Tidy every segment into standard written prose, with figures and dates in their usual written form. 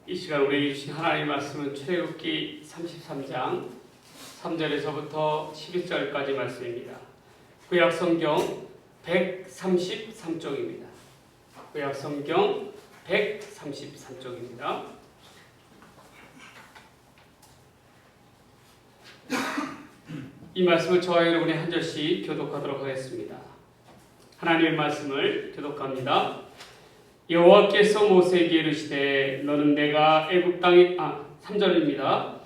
이 시간 우리에게 주신 하나님의 말씀은 출애굽기 33장 3절에서부터 11절까지 말씀입니다. 구약 성경 133쪽입니다. 구약 성경 133쪽입니다. 이 말씀을 저와 여러분이 한 절씩 교독하도록 하겠습니다. 하나님의 말씀을 교독합니다. 여호와께서 모세에게 이르시되 너는 내가 애굽 땅에 3절입니다.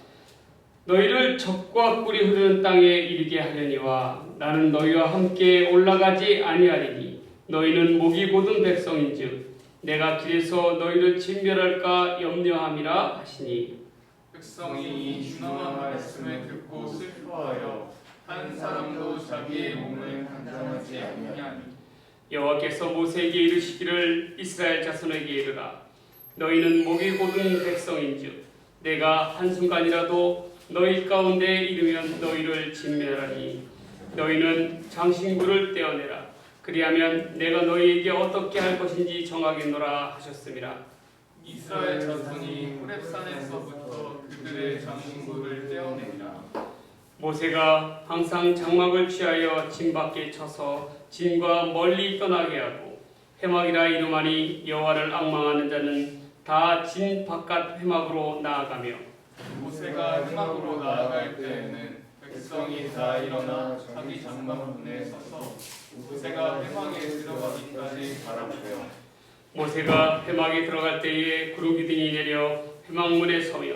너희를 적과 꿀이 흐르는 땅에 이르게 하려니와 나는 너희와 함께 올라가지 아니하리니 너희는 목이 곧은 백성인즉 내가 길에서 너희를 진멸할까 염려함이라 하시니 백성이 이 준엄한 말씀을 듣고 슬퍼하여 한 사람도 자기의 몸을 단장하지 아니하니 여호와께서 모세에게 이르시기를 이스라엘 자손에게 이르라 너희는 목이 곧은 백성인즉 내가 한순간이라도 너희 가운데 이르면 너희를 진멸하니 너희는 장신구를 떼어내라 그리하면 내가 너희에게 어떻게 할 것인지 정하겠노라 하셨음이라. 이스라엘 자손이 호렙산에서부터 그들의 장신구를 떼어내니라. 모세가 항상 장막을 취하여 진 밖에 쳐서 진과 멀리 떠나게 하고 회막이라 이름하니 여호와를 앙망하는 자는 다 진 바깥 회막으로 나아가며 모세가 회막으로 나아갈 때에는 백성이 다 일어나 자기 장막문에 서서 모세가 회막에 들어가기까지 바라보며 모세가 회막에 들어갈 때에 구름 기둥이 내려 회막문에 서며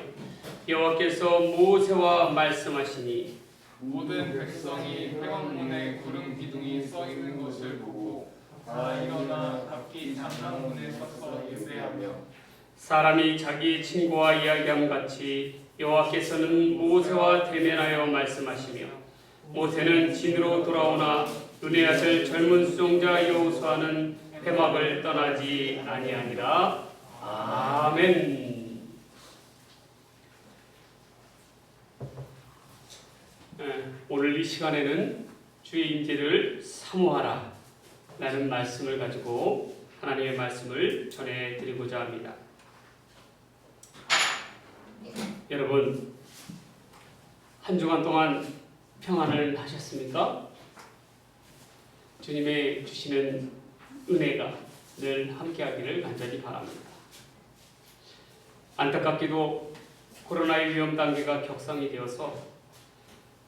여호와께서 모세와 말씀하시니 모든 백성이 회막문에 구름 기둥이 써 있는 것을 보고 다 일어나 각기 장막문에 서서 예배하며 사람이 자기 친구와 이야기함 같이 여호와께서는 모세와 대면하여 말씀하시며 모세는 진으로 돌아오나 눈의 아들 젊은 수종자 여호수아는 회막을 떠나지 아니하니라. 아멘. 오늘 이 시간에는 주의 임재를 사모하라 라는 말씀을 가지고 하나님의 말씀을 전해드리고자 합니다. 여러분, 한 주간 동안 평안을 하셨습니까? 주님의 주시는 은혜가 늘 함께하기를 간절히 바랍니다. 안타깝게도 코로나의 위험 단계가 격상이 되어서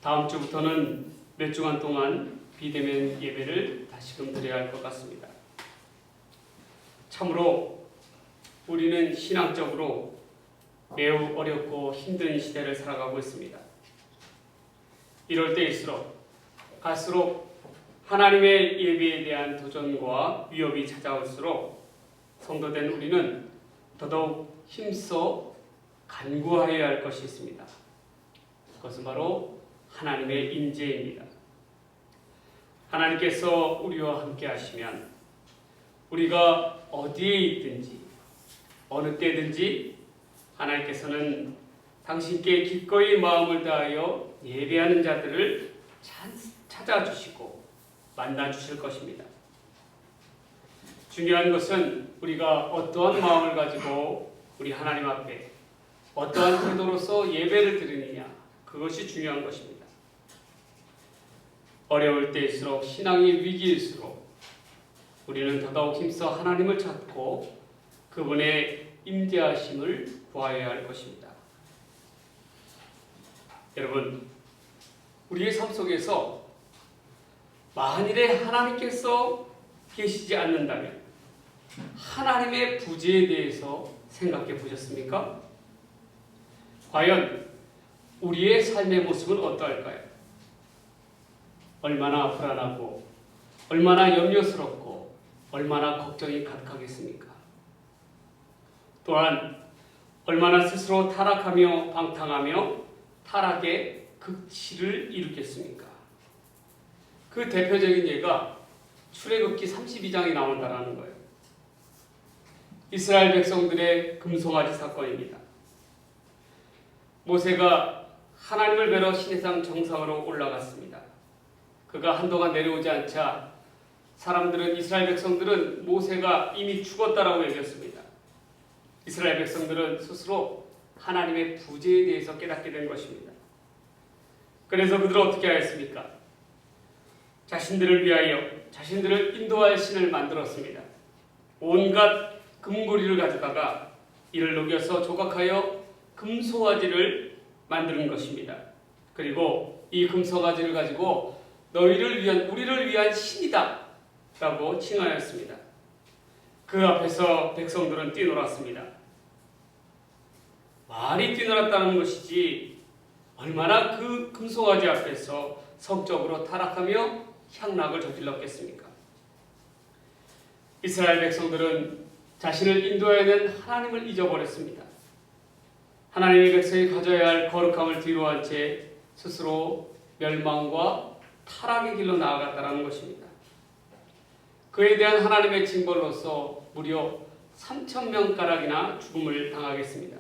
다음 주부터는 몇 주간 동안 비대면 예배를 다시금 드려야 할 것 같습니다. 참으로 우리는 신앙적으로 매우 어렵고 힘든 시대를 살아가고 있습니다. 이럴 때일수록 갈수록 하나님의 예배에 대한 도전과 위협이 찾아올수록 성도된 우리는 더더욱 힘써 간구하여야 할 것이 있습니다. 그것은 바로 하나님의 임재입니다. 하나님께서 우리와 함께 하시면 우리가 어디에 있든지 어느 때든지 하나님께서는 당신께 기꺼이 마음을 다하여 예배하는 자들을 찾아주시고 만나주실 것입니다. 중요한 것은 우리가 어떠한 마음을 가지고 우리 하나님 앞에 어떠한 태도로서 예배를 드리느냐, 그것이 중요한 것입니다. 어려울 때일수록 신앙이 위기일수록 우리는 더더욱 힘써 하나님을 찾고 그분의 임재하심을 구하여야 할 것입니다. 여러분, 우리의 삶 속에서 만일에 하나님께서 계시지 않는다면 하나님의 부재에 대해서 생각해 보셨습니까? 과연 우리의 삶의 모습은 어떠할까요? 얼마나 불안하고 얼마나 염려스럽고 얼마나 걱정이 가득하겠습니까? 또한 얼마나 스스로 타락하며 방탕하며 타락의 극치를 이루겠습니까? 그 대표적인 예가 출애굽기 32장에 나온다라는 거예요. 이스라엘 백성들의 금송아지 사건입니다. 모세가 하나님을 뵈러 시내산 정상으로 올라갔습니다. 그가 한동안 내려오지 않자 이스라엘 백성들은 모세가 이미 죽었다라고 여겼습니다. 이스라엘 백성들은 스스로 하나님의 부재에 대해서 깨닫게 된 것입니다. 그래서 그들은 어떻게 하였습니까? 자신들을 위하여 자신들을 인도할 신을 만들었습니다. 온갖 금고리를 가져다가 이를 녹여서 조각하여 금송아지를 만드는 것입니다. 그리고 이 금송아지를 가지고 우리를 위한 신이다 라고 칭하였습니다. 그 앞에서 백성들은 뛰놀았습니다. 말이 뛰놀았다는 것이지 얼마나 그 금송아지 앞에서 성적으로 타락하며 향락을 저질렀겠습니까? 이스라엘 백성들은 자신을 인도해야 하는 하나님을 잊어버렸습니다. 하나님의 백성이 가져야 할 거룩함을 뒤로한 채 스스로 멸망과 타락의 길로 나아갔다는 것입니다. 그에 대한 하나님의 징벌로서 무려 3,000명가량이나 죽음을 당하겠습니다.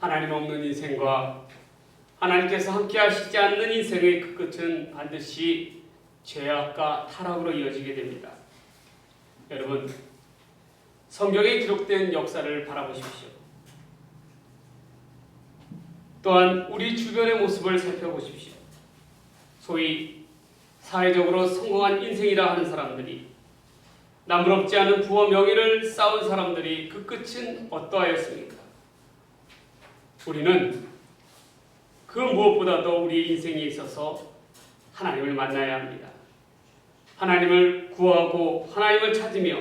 하나님 없는 인생과 하나님께서 함께 하시지 않는 인생의 그 끝은 반드시 죄악과 타락으로 이어지게 됩니다. 여러분, 성경에 기록된 역사를 바라보십시오. 또한 우리 주변의 모습을 살펴보십시오. 소위 사회적으로 성공한 인생이라 하는 사람들이, 남부럽지 않은 부와 명예를 쌓은 사람들이 그 끝은 어떠하였습니까? 우리는 그 무엇보다도 우리 인생에 있어서 하나님을 만나야 합니다. 하나님을 구하고 하나님을 찾으며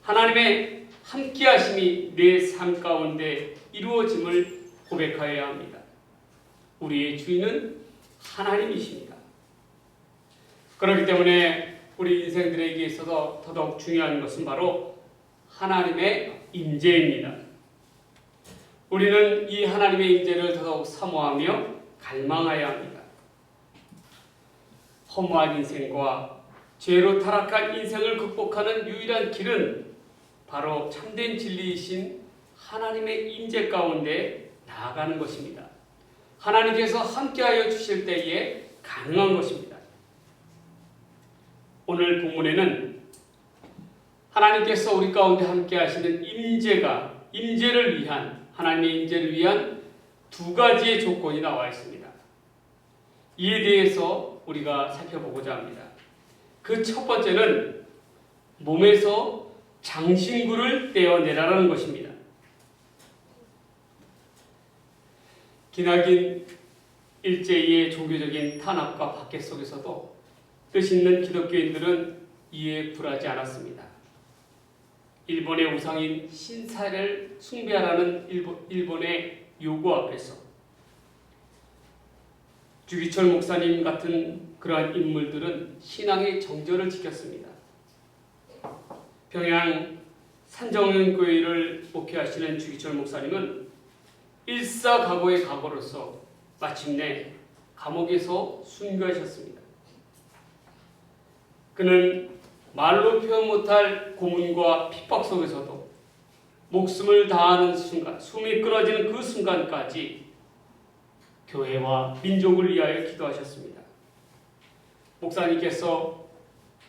하나님의 함께하심이 내 삶 가운데 이루어짐을 고백하여야 합니다. 우리의 주인은 하나님이십니다. 그렇기 때문에 우리 인생들에게 있어서 더더욱 중요한 것은 바로 하나님의 임재입니다. 우리는 이 하나님의 임재를 더더욱 사모하며 갈망해야 합니다. 허무한 인생과 죄로 타락한 인생을 극복하는 유일한 길은 바로 참된 진리이신 하나님의 임재 가운데 나아가는 것입니다. 하나님께서 함께하여 주실 때에 가능한 것입니다. 오늘 본문에는 하나님께서 우리 가운데 함께하시는 임재를 위한 하나님의 임재를 위한 두 가지의 조건이 나와 있습니다. 이에 대해서 우리가 살펴보고자 합니다. 그 첫 번째는 몸에서 장신구를 떼어내라는 것입니다. 기나긴 일제의 종교적인 탄압과 박해 속에서도 뜻 있는 기독교인들은 이에 굴하지 않았습니다. 일본의 우상인 신사를 숭배하라는 일본의 요구 앞에서 주기철 목사님 같은 그러한 인물들은 신앙의 정절을 지켰습니다. 평양 산정연교회를 목회하시는 주기철 목사님은 일사각오의 각오로서 마침내 감옥에서 순교하셨습니다. 그는 말로 표현 못할 고문과 핍박 속에서도 목숨을 다하는 순간, 숨이 끊어지는 그 순간까지 교회와 민족을 위하여 기도하셨습니다. 목사님께서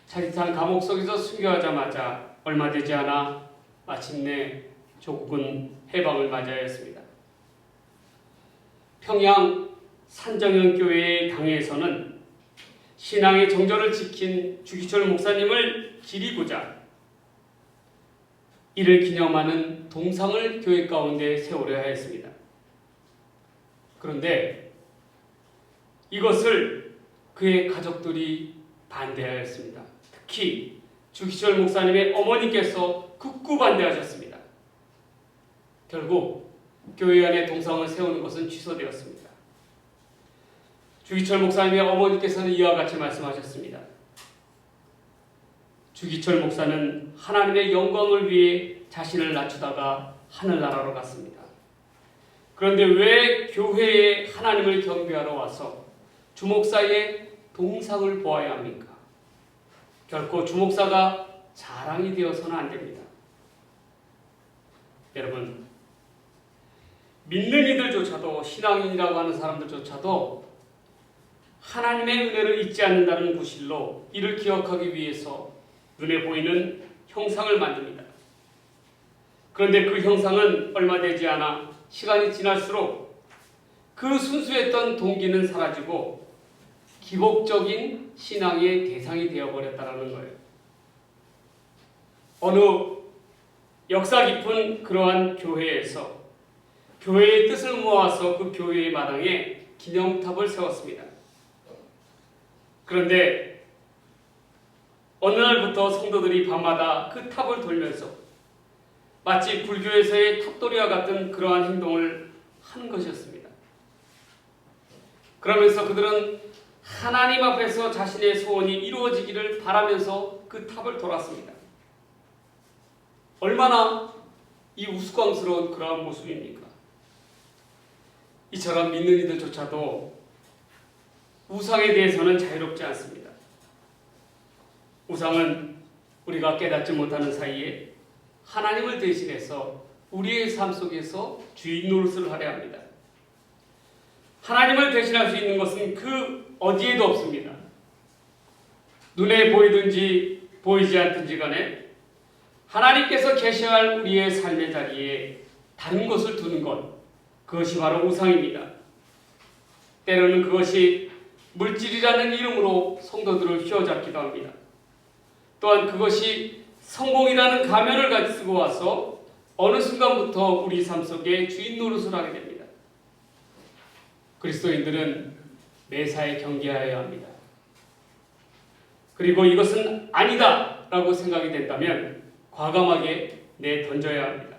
차릿한 감옥 속에서 순교하자마자 얼마 되지 않아 마침내 조국은 해방을 맞이하였습니다. 평양 산정연교회의 당회에서는 신앙의 정절을 지킨 주기철 목사님을 기리고자 이를 기념하는 동상을 교회 가운데 세우려 하였습니다. 그런데 이것을 그의 가족들이 반대하였습니다. 특히 주기철 목사님의 어머니께서 극구 반대하셨습니다. 결국 교회 안에 동상을 세우는 것은 취소되었습니다. 주기철 목사님의 어머니께서는 이와 같이 말씀하셨습니다. 주기철 목사는 하나님의 영광을 위해 자신을 낮추다가 하늘나라로 갔습니다. 그런데 왜 교회에 하나님을 경배하러 와서 주목사의 동상을 보아야 합니까? 결코 주목사가 자랑이 되어서는 안 됩니다. 여러분, 믿는 이들조차도, 신앙인이라고 하는 사람들조차도 하나님의 은혜를 잊지 않는다는 구실로 이를 기억하기 위해서 눈에 보이는 형상을 만듭니다. 그런데 그 형상은 얼마 되지 않아 시간이 지날수록 그 순수했던 동기는 사라지고 기복적인 신앙의 대상이 되어버렸다는 거예요. 어느 역사 깊은 그러한 교회에서 교회의 뜻을 모아서 그 교회의 마당에 기념탑을 세웠습니다. 그런데 어느 날부터 성도들이 밤마다 그 탑을 돌면서 마치 불교에서의 탑돌이와 같은 그러한 행동을 하는 것이었습니다. 그러면서 그들은 하나님 앞에서 자신의 소원이 이루어지기를 바라면서 그 탑을 돌았습니다. 얼마나 이 우스꽝스러운 그러한 모습입니까? 이처럼 믿는 이들조차도 우상에 대해서는 자유롭지 않습니다. 우상은 우리가 깨닫지 못하는 사이에 하나님을 대신해서 우리의 삶 속에서 주인 노릇을 하려 합니다. 하나님을 대신할 수 있는 것은 그 어디에도 없습니다. 눈에 보이든지 보이지 않든지 간에 하나님께서 계셔야 할 우리의 삶의 자리에 다른 것을 두는 것, 그것이 바로 우상입니다. 때로는 그것이 물질이라는 이름으로 성도들을 휘어잡기도 합니다. 또한 그것이 성공이라는 가면을 가지고 와서 어느 순간부터 우리 삶 속에 주인 노릇을 하게 됩니다. 그리스도인들은 매사에 경계하여야 합니다. 그리고 이것은 아니다 라고 생각이 된다면 과감하게 내던져야 합니다.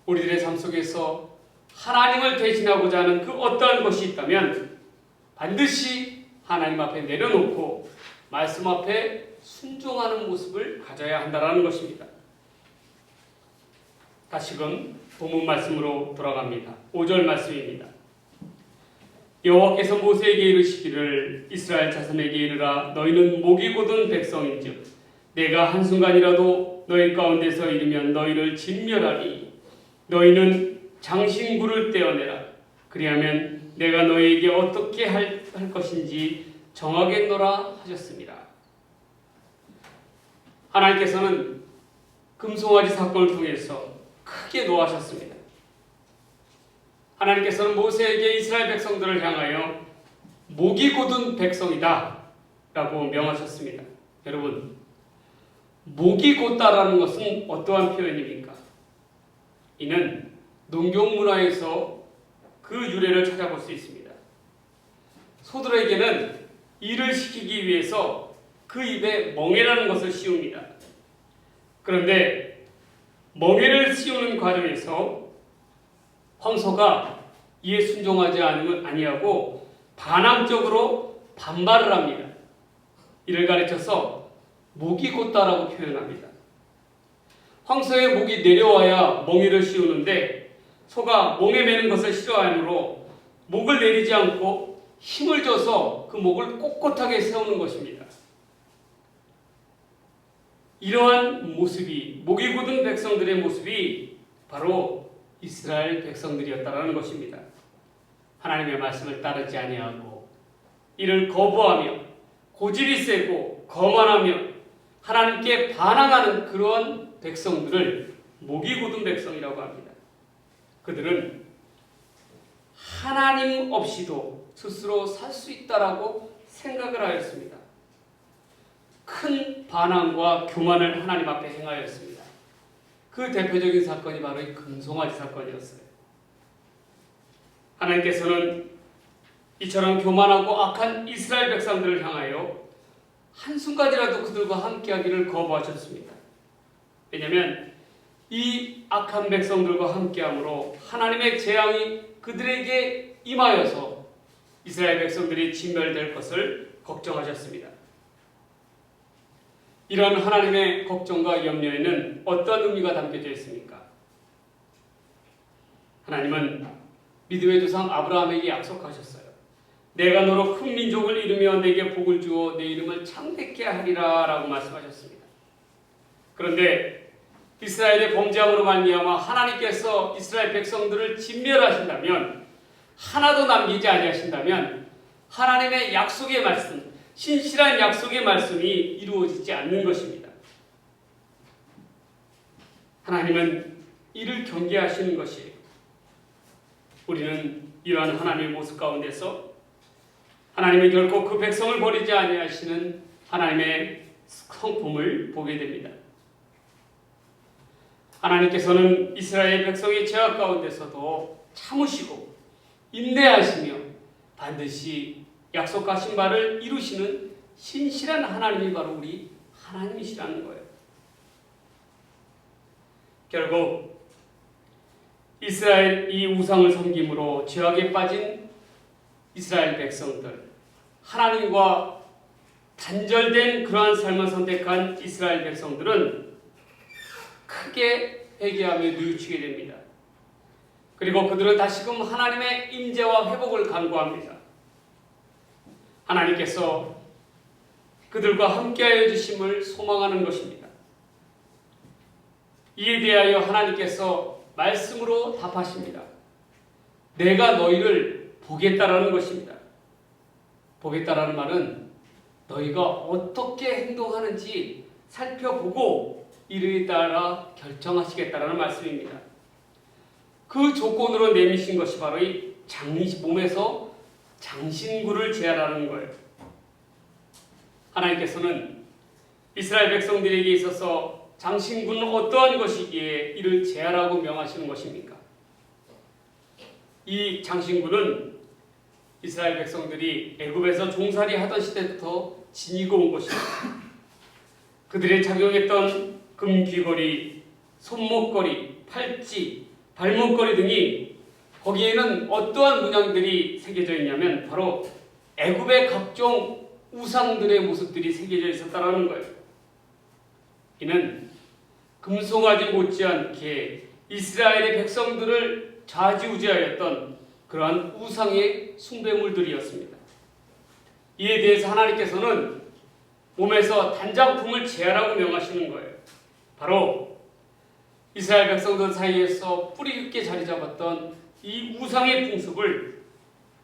우리들의 삶 속에서 하나님을 대신하고자 하는 그 어떠한 것이 있다면 반드시 하나님 앞에 내려놓고 말씀 앞에 순종하는 모습을 가져야 한다는 것입니다. 다시금 본문 말씀으로 돌아갑니다. 5절 말씀입니다. 여호와께서 모세에게 이르시기를 이스라엘 자손에게 이르라 너희는 목이 곧은 백성인즉 내가 한순간이라도 너희 가운데서 이르면 너희를 진멸하니 너희는 장신구를 떼어내라. 그리하면 내가 너희에게 어떻게 할 것인지 정하겠노라 하셨습니다. 하나님께서는 금송아지 사건을 통해서 크게 노하셨습니다. 하나님께서는 모세에게 이스라엘 백성들을 향하여 목이 곧은 백성이다 라고 명하셨습니다. 여러분, 목이 곧다라는 것은 어떠한 표현입니까? 이는 농경문화에서 그 유래를 찾아볼 수 있습니다. 소들에게는 일을 시키기 위해서 그 입에 멍에라는 것을 씌웁니다. 그런데 멍에를 씌우는 과정에서 황소가 이에 순종하지 아니하고 반항적으로 반발을 합니다. 이를 가르쳐서 목이 곧다라고 표현합니다. 황소의 목이 내려와야 멍에를 씌우는데 소가 멍에 매는 것을 싫어하므로 목을 내리지 않고 힘을 줘서 그 목을 꼿꼿하게 세우는 것입니다. 이러한 모습이 목이 곧은 백성들의 모습이 바로 이스라엘 백성들이었다는 것입니다. 하나님의 말씀을 따르지 아니하고 이를 거부하며 고집이 세고 거만하며 하나님께 반항하는 그러한 백성들을 목이 곧은 백성이라고 합니다. 그들은 하나님 없이도 스스로 살 수 있다라고 생각을 하였습니다. 큰 반항과 교만을 하나님 앞에 행하였습니다. 그 대표적인 사건이 바로 이 금송아지 사건이었어요. 하나님께서는 이처럼 교만하고 악한 이스라엘 백성들을 향하여 한순간이라도 그들과 함께하기를 거부하셨습니다. 왜냐하면 이 악한 백성들과 함께함으로 하나님의 재앙이 그들에게 임하여서 이스라엘 백성들이 진멸될 것을 걱정하셨습니다. 이런 하나님의 걱정과 염려에는 어떤 의미가 담겨져 있습니까? 하나님은 믿음의 조상 아브라함에게 약속하셨어요. 내가 너로 큰 민족을 이루며 내게 복을 주어 내 이름을 창대케 하리라 라고 말씀하셨습니다. 그런데 이스라엘의 범죄함으로 말미암아 하나님께서 이스라엘 백성들을 진멸하신다면, 하나도 남기지 아니하신다면 하나님의 약속의 말씀, 신실한 약속의 말씀이 이루어지지 않는 것입니다. 하나님은 이를 경계하시는 것이에요. 우리는 이러한 하나님의 모습 가운데서 하나님은 결코 그 백성을 버리지 아니하시는 하나님의 성품을 보게 됩니다. 하나님께서는 이스라엘 백성의 죄악 가운데서도 참으시고 인내하시며 반드시 약속하신 바를 이루시는 신실한 하나님이 바로 우리 하나님이시라는 거예요. 결국 이스라엘 이 우상을 섬김으로 죄악에 빠진 이스라엘 백성들, 하나님과 단절된 그러한 삶을 선택한 이스라엘 백성들은 크게 회개하며 뉘우치게 됩니다. 그리고 그들은 다시금 하나님의 임재와 회복을 간구합니다. 하나님께서 그들과 함께하여 주심을 소망하는 것입니다. 이에 대하여 하나님께서 말씀으로 답하십니다. 내가 너희를 보겠다라는 것입니다. 보겠다라는 말은 너희가 어떻게 행동하는지 살펴보고 이를 따라 결정하시겠다라는 말씀입니다. 그 조건으로 내미신 것이 바로 이 몸에서 장신구를 제하라는 거예요. 하나님께서는 이스라엘 백성들에게 있어서 장신구는 어떠한 것이기에 이를 제하라고 명하시는 것입니까? 이 장신구는 이스라엘 백성들이 애굽에서 종살이 하던 시대부터 지니고 온 것입니다. 그들이 착용했던 금귀걸이, 손목걸이, 팔찌, 발목걸이 등이 거기에는 어떠한 문양들이 새겨져 있냐면 바로 애굽의 각종 우상들의 모습들이 새겨져 있었다는 거예요. 이는 금송아지 못지않게 이스라엘의 백성들을 좌지우지하였던 그러한 우상의 숭배물들이었습니다. 이에 대해서 하나님께서는 몸에서 단장품을 제하라고 명하시는 거예요. 바로 이스라엘 백성들 사이에서 뿌리 깊게 자리 잡았던 이 우상의 풍습을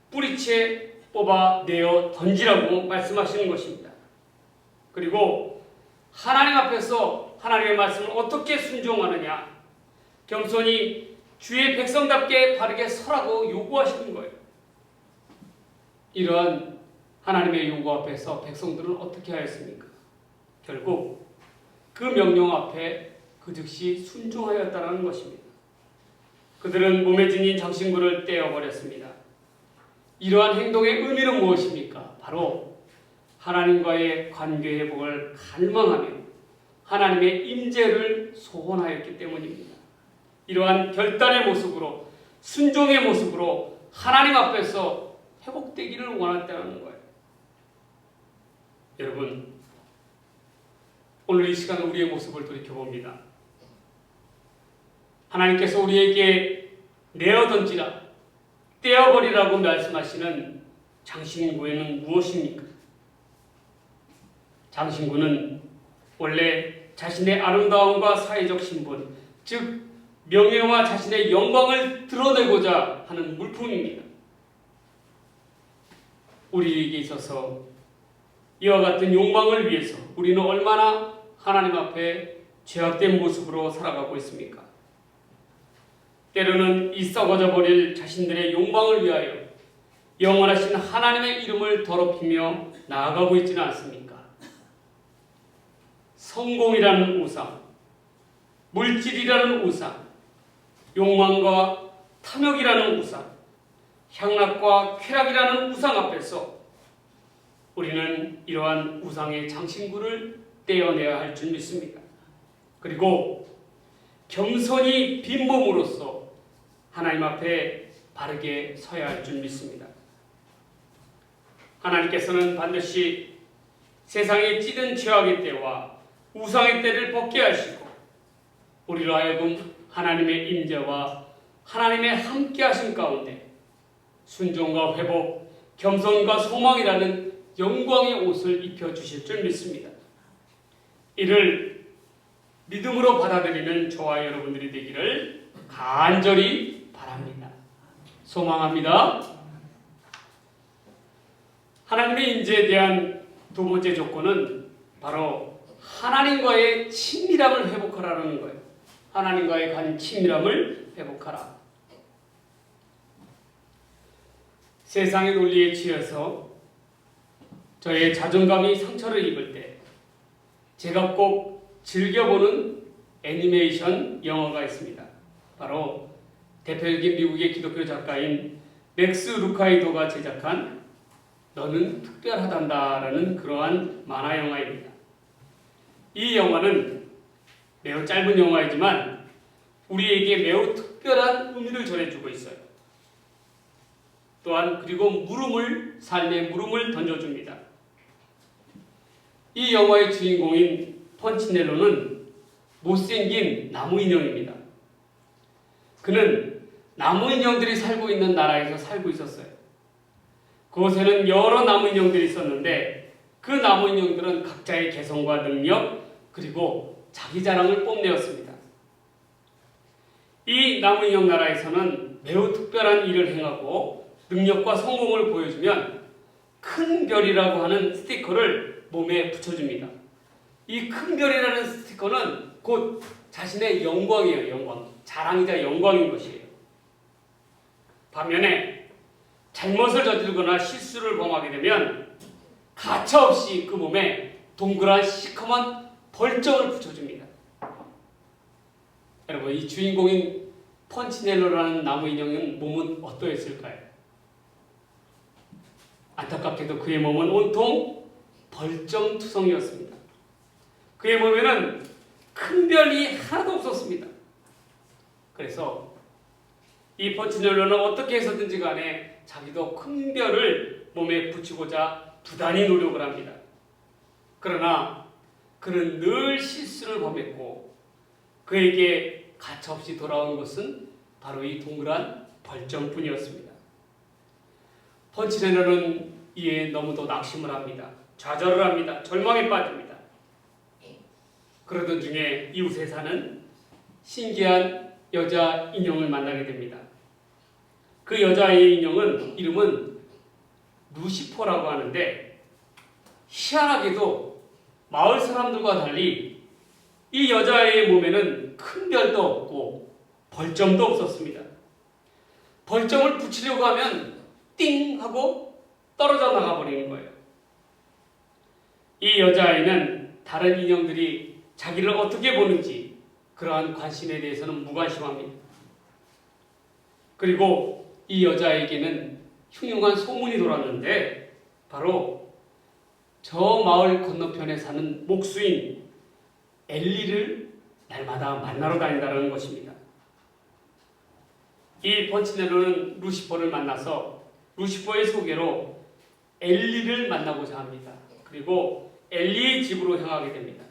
뿌리채 뽑아 내어 던지라고 말씀하시는 것입니다. 그리고 하나님 앞에서 하나님의 말씀을 어떻게 순종하느냐, 겸손히 주의 백성답게 바르게 서라고 요구하시는 거예요. 이러한 하나님의 요구 앞에서 백성들은 어떻게 하였습니까? 결국 그 명령 앞에 그 즉시 순종하였다는 것입니다. 그들은 몸에 지닌 장신구를 떼어버렸습니다. 이러한 행동의 의미는 무엇입니까? 바로 하나님과의 관계 회복을 갈망하며 하나님의 임재를 소원하였기 때문입니다. 이러한 결단의 모습으로, 순종의 모습으로 하나님 앞에서 회복되기를 원한다는 거예요. 여러분, 오늘 이 시간은 우리의 모습을 돌이켜봅니다. 하나님께서 우리에게 내어던지라, 떼어버리라고 말씀하시는 장신구에는 무엇입니까? 장신구는 원래 자신의 아름다움과 사회적 신분, 즉 명예와 자신의 영광을 드러내고자 하는 물품입니다. 우리에게 있어서 이와 같은 욕망을 위해서 우리는 얼마나 하나님 앞에 죄악된 모습으로 살아가고 있습니까? 때로는 이 썩어져 버릴 자신들의 욕망을 위하여 영원하신 하나님의 이름을 더럽히며 나아가고 있지는 않습니까? 성공이라는 우상, 물질이라는 우상, 욕망과 탐욕이라는 우상, 향락과 쾌락이라는 우상 앞에서 우리는 이러한 우상의 장신구를 떼어내야 할 줄 믿습니다. 그리고 겸손히 빈몸으로써 하나님 앞에 바르게 서야 할 줄 믿습니다. 하나님께서는 반드시 세상에 찌든 죄악의 때와 우상의 때를 벗게 하시고 우리로 하여금 하나님의 임재와 하나님의 함께하심 가운데 순종과 회복, 겸손과 소망이라는 영광의 옷을 입혀주실 줄 믿습니다. 이를 믿음으로 받아들이는 저와 여러분들이 되기를 간절히 바랍니다. 소망합니다. 하나님의 임재에 대한 두 번째 조건은 바로 하나님과의 친밀함을 회복하라는 거예요. 하나님과의 관 친밀함을 회복하라. 세상의 논리에 취해서 저의 자존감이 상처를 입을 때 제가 꼭 즐겨보는 애니메이션 영화가 있습니다. 바로 대표적인 미국의 기독교 작가인 맥스 루카이도가 제작한 너는 특별하단다라는 그러한 만화 영화입니다. 이 영화는 매우 짧은 영화이지만 우리에게 매우 특별한 의미를 전해주고 있어요. 또한 그리고 삶의 물음을 던져줍니다. 이 영화의 주인공인 펀치넬로는 못생긴 나무 인형입니다. 그는 나무 인형들이 살고 있는 나라에서 살고 있었어요. 그곳에는 여러 나무 인형들이 있었는데 그 나무 인형들은 각자의 개성과 능력 그리고 자기 자랑을 뽐내었습니다. 이 나무 인형 나라에서는 매우 특별한 일을 행하고 능력과 성공을 보여주면 큰 별이라고 하는 스티커를 몸에 붙여줍니다. 이 큰 별이라는 스티커는 곧 자신의 영광이에요. 영광. 자랑이자 영광인 것이에요. 반면에 잘못을 저지르거나 실수를 범하게 되면 가차없이 그 몸에 동그란 시커먼 벌점을 붙여줍니다. 여러분, 이 주인공인 펀치넬로라는 나무 인형은 몸은 어떠했을까요? 안타깝게도 그의 몸은 온통 벌점투성이었습니다. 그의 몸에는 큰 별이 하나도 없었습니다. 그래서 이 펀치넬로는 어떻게 해서든지 간에 자기도 큰 별을 몸에 붙이고자 부단히 노력을 합니다. 그러나 그는 늘 실수를 범했고 그에게 가차없이 돌아온 것은 바로 이 동그란 벌점뿐이었습니다. 펀치넬로는 이에 너무도 낙심을 합니다. 좌절을 합니다. 절망에 빠집니다. 그러던 중에 이웃에 사는 신기한 여자 인형을 만나게 됩니다. 그 여자의 이름은 루시퍼라고 하는데 희한하게도 마을 사람들과 달리 이 여자의 몸에는 큰 별도 없고 벌점도 없었습니다. 벌점을 붙이려고 하면 띵 하고 떨어져 나가버리는 거예요. 이 여자아이는 다른 인형들이 자기를 어떻게 보는지 그러한 관심에 대해서는 무관심합니다. 그리고 이 여자에게는 흉흉한 소문이 돌았는데 바로 저 마을 건너편에 사는 목수인 엘리를 날마다 만나러 다닌다는 것입니다. 이 펀치넬로는 루시퍼를 만나서 루시퍼의 소개로 엘리를 만나고자 합니다. 그리고 엘리의 집으로 향하게 됩니다.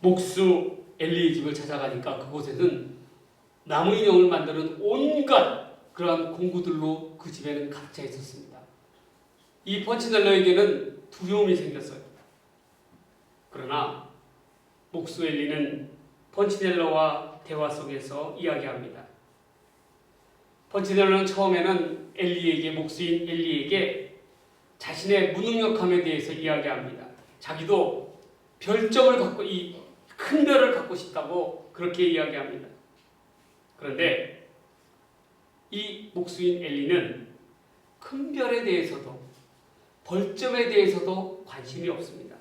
목수 엘리의 집을 찾아가니까 그곳에는 나무 인형을 만드는 온갖 그러한 공구들로 그 집에는 가득 차 있었습니다. 이 펀치넬로에게는 두려움이 생겼어요. 그러나 목수 엘리는 펀치넬로와 대화 속에서 이야기합니다. 펀치넬로는 처음에는 목수인 엘리에게 자신의 무능력함에 대해서 이야기합니다. 자기도 별점을 갖고 이 큰 별을 갖고 싶다고 그렇게 이야기합니다. 그런데 이 목수인 엘리는 큰 별에 대해서도 벌점에 대해서도 관심이 없습니다.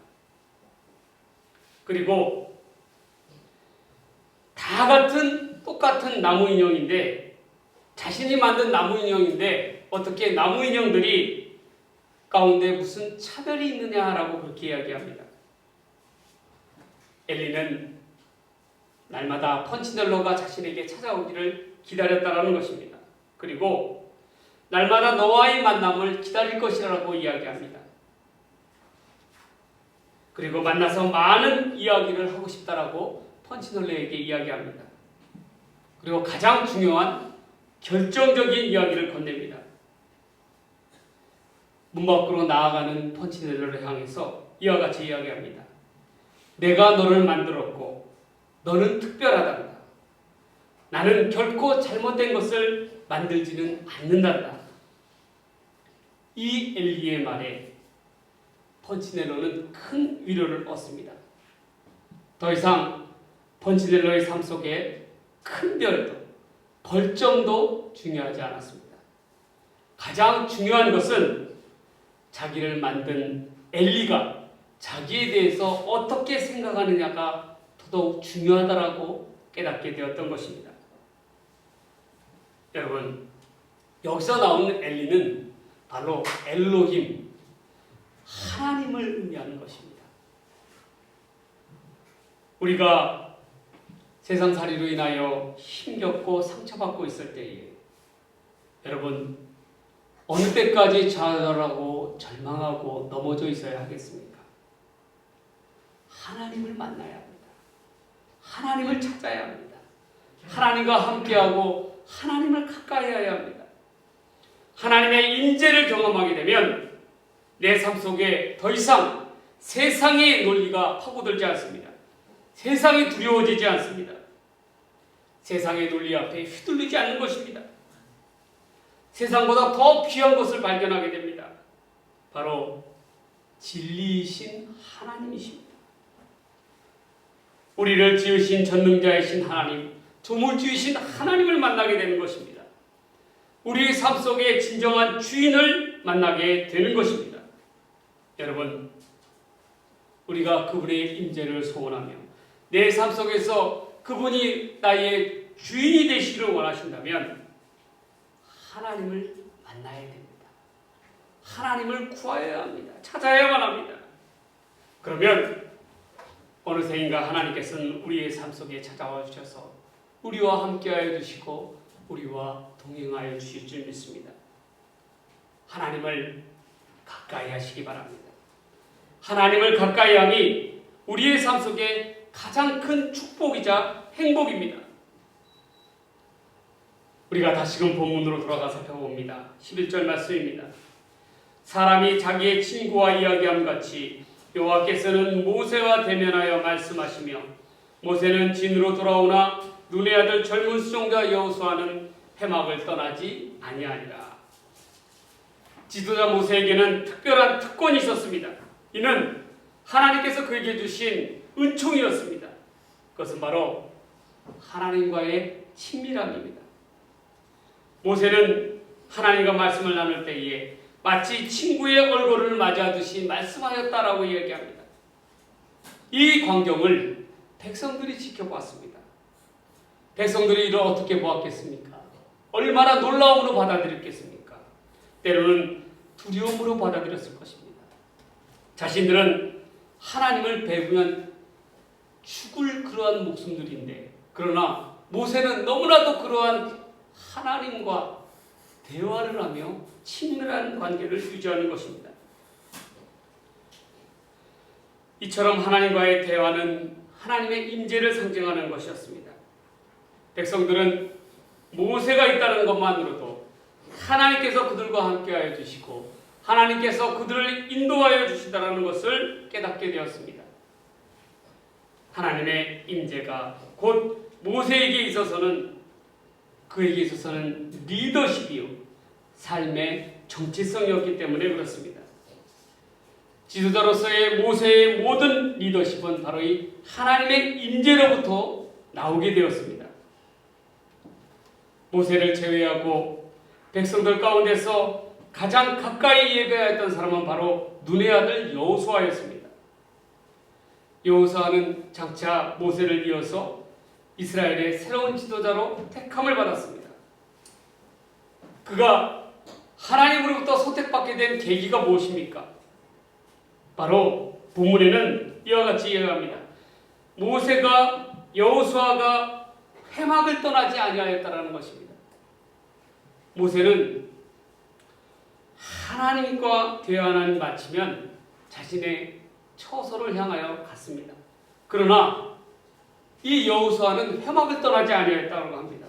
그리고 똑같은 나무 인형인데 자신이 만든 나무 인형인데 어떻게 나무 인형들이 가운데 무슨 차별이 있느냐라고 그렇게 이야기합니다. 엘리는 날마다 펀치넬로가 자신에게 찾아오기를 기다렸다라는 것입니다. 그리고 날마다 너와의 만남을 기다릴 것이라고 이야기합니다. 그리고 만나서 많은 이야기를 하고 싶다라고 펀치넬로에게 이야기합니다. 그리고 가장 중요한 결정적인 이야기를 건넵니다. 문 밖으로 나아가는 펀치넬로를 향해서 이와 같이 이야기합니다. 내가 너를 만들었고 너는 특별하단다. 나는 결코 잘못된 것을 만들지는 않는단다. 이 엘리의 말에 펀치넬로는 큰 위로를 얻습니다. 더 이상 번지넬로의 삶 속에 큰 별도, 벌점도 중요하지 않았습니다. 가장 중요한 것은 자기를 만든 엘리가 자기에 대해서 어떻게 생각하느냐가 더더욱 중요하다라고 깨닫게 되었던 것입니다. 여러분, 여기서 나오는 엘리는 바로 엘로힘, 하나님을 의미하는 것입니다. 우리가 세상살이로 인하여 힘겹고 상처받고 있을 때에 여러분, 어느 때까지 좌절하고 절망하고 넘어져 있어야 하겠습니까? 하나님을 만나야 합니다. 하나님을 찾아야 합니다. 하나님과 함께하고 하나님을 가까이 해야 합니다. 하나님의 임재를 경험하게 되면 내 삶 속에 더 이상 세상의 논리가 파고들지 않습니다. 세상이 두려워지지 않습니다. 세상의 논리 앞에 휘둘리지 않는 것입니다. 세상보다 더 귀한 것을 발견하게 됩니다. 바로 진리이신 하나님이십니다. 우리를 지으신 전능자이신 하나님, 조물주이신 하나님을 만나게 되는 것입니다. 우리의 삶 속에 진정한 주인을 만나게 되는 것입니다. 여러분, 우리가 그분의 임재를 소원하며 내 삶 속에서 그분이 나의 주인이 되시기를 원하신다면 하나님을 만나야 됩니다. 하나님을 구하여야 합니다. 찾아야만 합니다. 그러면 어느새인가 하나님께서는 우리의 삶 속에 찾아와 주셔서 우리와 함께하여 주시고 우리와 동행하여 주실 줄 믿습니다. 하나님을 가까이 하시기 바랍니다. 하나님을 가까이 함이 우리의 삶 속에 가장 큰 축복이자 행복입니다. 우리가 다시금 본문으로 돌아가 살펴봅니다. 11절 말씀입니다. 사람이 자기의 친구와 이야기함 같이 여호와께서는 모세와 대면하여 말씀하시며 모세는 진으로 돌아오나 눈의 아들 젊은 수종자 여호수아는 회막을 떠나지 아니하니라. 지도자 모세에게는 특별한 특권이 있었습니다. 이는 하나님께서 그에게 주신 은총이었습니다. 그것은 바로 하나님과의 친밀함입니다. 모세는 하나님과 말씀을 나눌 때에 마치 친구의 얼굴을 맞이하듯이 말씀하였다라고 이야기합니다. 이 광경을 백성들이 지켜봤습니다. 백성들이 이를 어떻게 보았겠습니까? 얼마나 놀라움으로 받아들였겠습니까? 때로는 두려움으로 받아들였을 것입니다. 자신들은 하나님을 배부면 죽을 그러한 목숨들인데, 그러나 모세는 너무나도 그러한 하나님과 대화를 하며 친밀한 관계를 유지하는 것입니다. 이처럼 하나님과의 대화는 하나님의 임재를 상징하는 것이었습니다. 백성들은 모세가 있다는 것만으로도 하나님께서 그들과 함께하여 주시고 하나님께서 그들을 인도하여 주시다라는 것을 깨닫게 되었습니다. 하나님의 임재가 곧 모세에게 있어서는 그에게 있어서는 리더십이요 삶의 정체성이었기 때문에 그렇습니다. 지도자로서의 모세의 모든 리더십은 바로 이 하나님의 임재로부터 나오게 되었습니다. 모세를 제외하고 백성들 가운데서 가장 가까이 예배하였던 사람은 바로 눈의 아들 여호수아였습니다. 여호수아는 장차 모세를 이어서 이스라엘의 새로운 지도자로 택함을 받았습니다. 그가 하나님으로부터 선택받게 된 계기가 무엇입니까? 바로 본문에는 이와 같이 이야기합니다. 모세가 여호수아가 회막을 떠나지 아니하였다라는 것입니다. 모세는 하나님과 대화를 마치면 자신의 처소를 향하여 갔습니다. 그러나 이 여호수아는 회막을 떠나지 아니하였다고 합니다.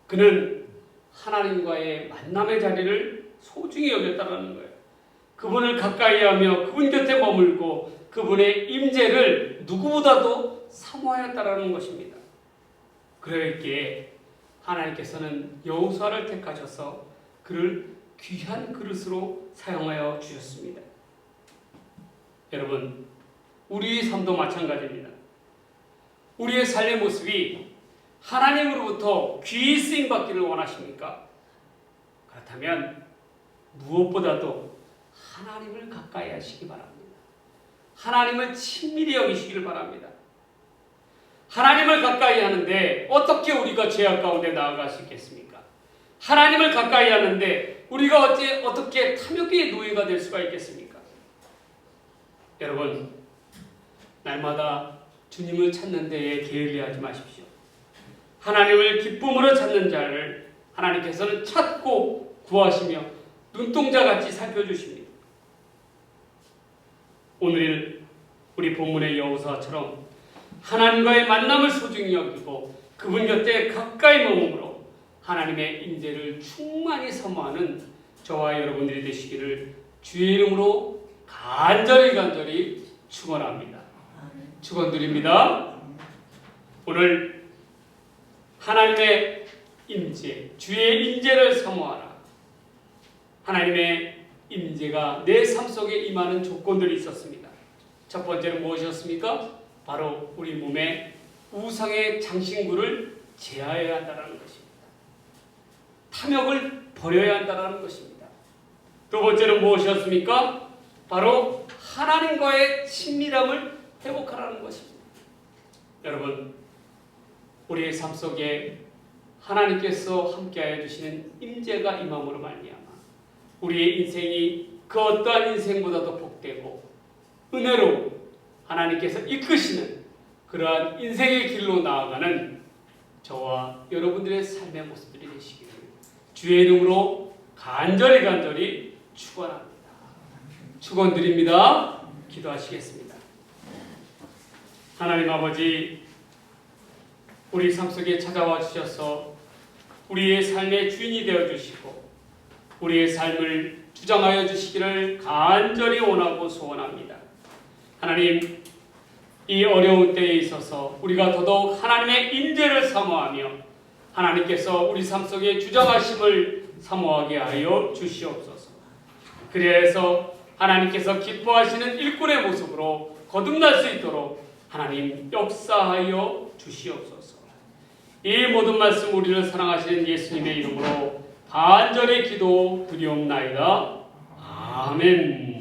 그는 하나님과의 만남의 자리를 소중히 여겼다는 거예요. 그분을 가까이 하며 그분 곁에 머물고 그분의 임재를 누구보다도 사모하였다는 것입니다. 그러기에 하나님께서는 여호수아를 택하셔서 그를 귀한 그릇으로 사용하여 주셨습니다. 여러분, 우리의 삶도 마찬가지입니다. 우리의 삶의 모습이 하나님으로부터 귀히 쓰임 받기를 원하십니까? 그렇다면 무엇보다도 하나님을 가까이 하시기 바랍니다. 하나님을 친밀히 여기시기를 바랍니다. 하나님을 가까이 하는데 어떻게 우리가 죄악 가운데 나아갈 수 있겠습니까? 하나님을 가까이 하는데 우리가 어떻게 탐욕의 노예가 될 수가 있겠습니까? 여러분, 날마다 주님을 찾는 데에 게을리하지 마십시오. 하나님을 기쁨으로 찾는 자를 하나님께서는 찾고 구하시며 눈동자같이 살펴주십니다. 오늘 우리 본문의 여호사처럼 하나님과의 만남을 소중히 여기고 그분 곁에 가까이 머물러 하나님의 인재를 충만히 사모하는 저와 여러분들이 되시기를 주의 이름으로 간절히 축원합니다. 축원드립니다. 오늘 하나님의 임재, 주의 임재를 사모하라. 하나님의 임재가 내 삶 속에 임하는 조건들이 있었습니다. 첫 번째는 무엇이었습니까? 바로 우리 몸에 우상의 장신구를 제하여야 한다는 것입니다. 탐욕을 버려야 한다는 것입니다. 두 번째는 무엇이었습니까? 바로 하나님과의 친밀함을 회복하라는 것입니다. 여러분, 우리의 삶 속에 하나님께서 함께하여 주시는 임재가 임함으로 말미암아 우리의 인생이 그 어떠한 인생보다도 복되고 은혜로 하나님께서 이끄시는 그러한 인생의 길로 나아가는 저와 여러분들의 삶의 모습들이 되시기를 주의 이름으로 간절히 축원합니다. 축원드립니다. 기도하시겠습니다. 하나님 아버지, 우리 삶 속에 찾아와 주셔서 우리의 삶의 주인이 되어 주시고 우리의 삶을 주장하여 주시기를 간절히 원하고 소원합니다. 하나님, 이 어려운 때에 있어서 우리가 더더욱 하나님의 인재를 사모하며 하나님께서 우리 삶 속에 주장하심을 사모하게 하여 주시옵소서. 그래서 하나님께서 기뻐하시는 일꾼의 모습으로 거듭날 수 있도록 하나님 역사하여 주시옵소서. 이 모든 말씀 우리를 사랑하시는 예수님의 이름으로 간절히 기도 드리옵나이다. 아멘.